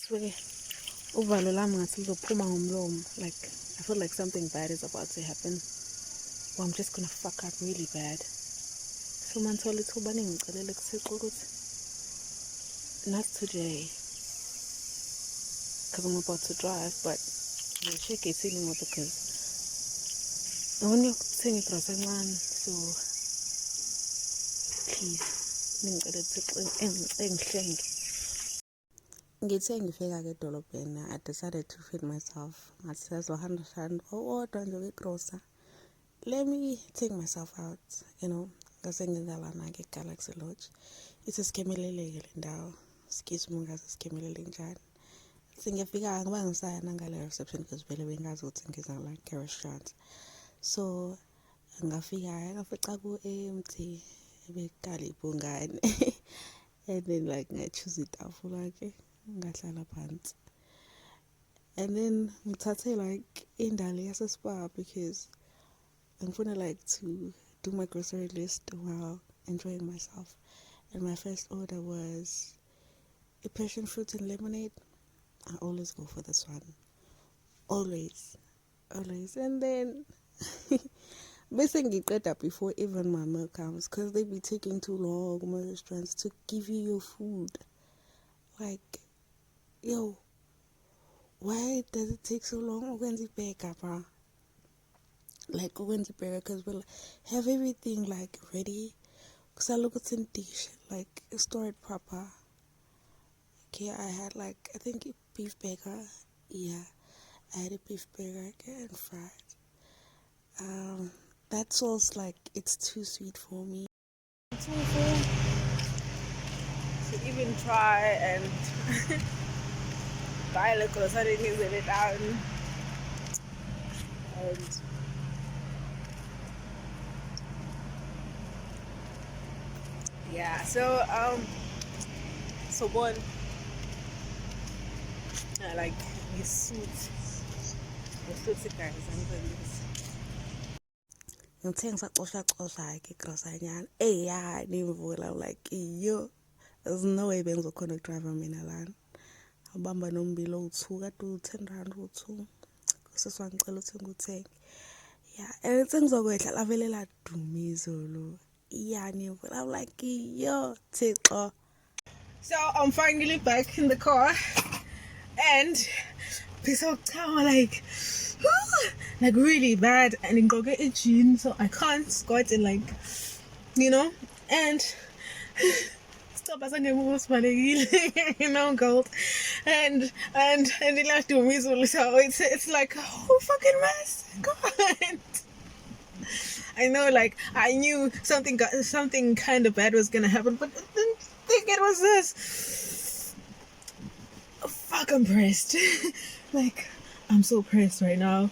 swear, uvalo lami ngathi lizophuma ngomlomo. Like, I feel like something bad is about to happen. Or I'm just gonna fuck up really bad. So manthola ithuba ningicelele kuThixo ukuthi not today, because I'm about to drive, but we'll check it in order because I want you to sing it across man. So please, ningicela uThixo engihlenge. Ngithe ngifika ke edolobheni, I decided to feed myself. Ngathi sazohamba owodwa nje kwigrocer. Let me take myself out, you know. Ngase ngidalana ke Galaxy Lodge. Isisikemeleleke le ndawo. Excuse me ngaze sikemelele njani. Singefika ngoba ngisayana ngale reception because vele bengazi ukuthi ngiza la ke restaurant. So ngafica ku empty ebekali ibhungane. And then like ngachoose itafula ke ngahlala phansi. And then ngithathe like indali yasespa because ngifuna like to do my grocery list while enjoying myself. And my first order was a passion fruit and lemonade. I always go for this one. Always. And then basically get up before even my meal comes because they be taking too long in my restaurants to give you your food. Like, yo, why does it take so long when you bake up, bro? Like when you bake, because we'll have everything like ready. Because I look at the dish, like store it proper. Okay, I had like, I think a beef burger. Yeah, I had a beef burger and fried. That sauce, like, it's too sweet for me. Too full to even try and buy like grocery things in it down. And yeah, so one like his suit guys, I'm going this. Ngithe ngisaxosha ke grocery yeah, nimvula. I'm like, yo, there's no way bengizokhona ukudrive mina lana. Abamba nombilo u2 kade u10 u2. Kuseswangicela uthenga uthenge. Yeah, and it's ngizokwehla lavele la dumizolo. Yeah, nimvula. I'm like, yo, Thixo. So I'm finally back in the car and so like really bad, and then go get a gym so I can't squat and like, you know, and stop as I get more you know, gold and the last do me so it's like, oh fucking mess. God, I know, like I knew something kind of bad was gonna happen, but I didn't think it was this. Fuck, I'm pressed. Like, I'm so pressed right now.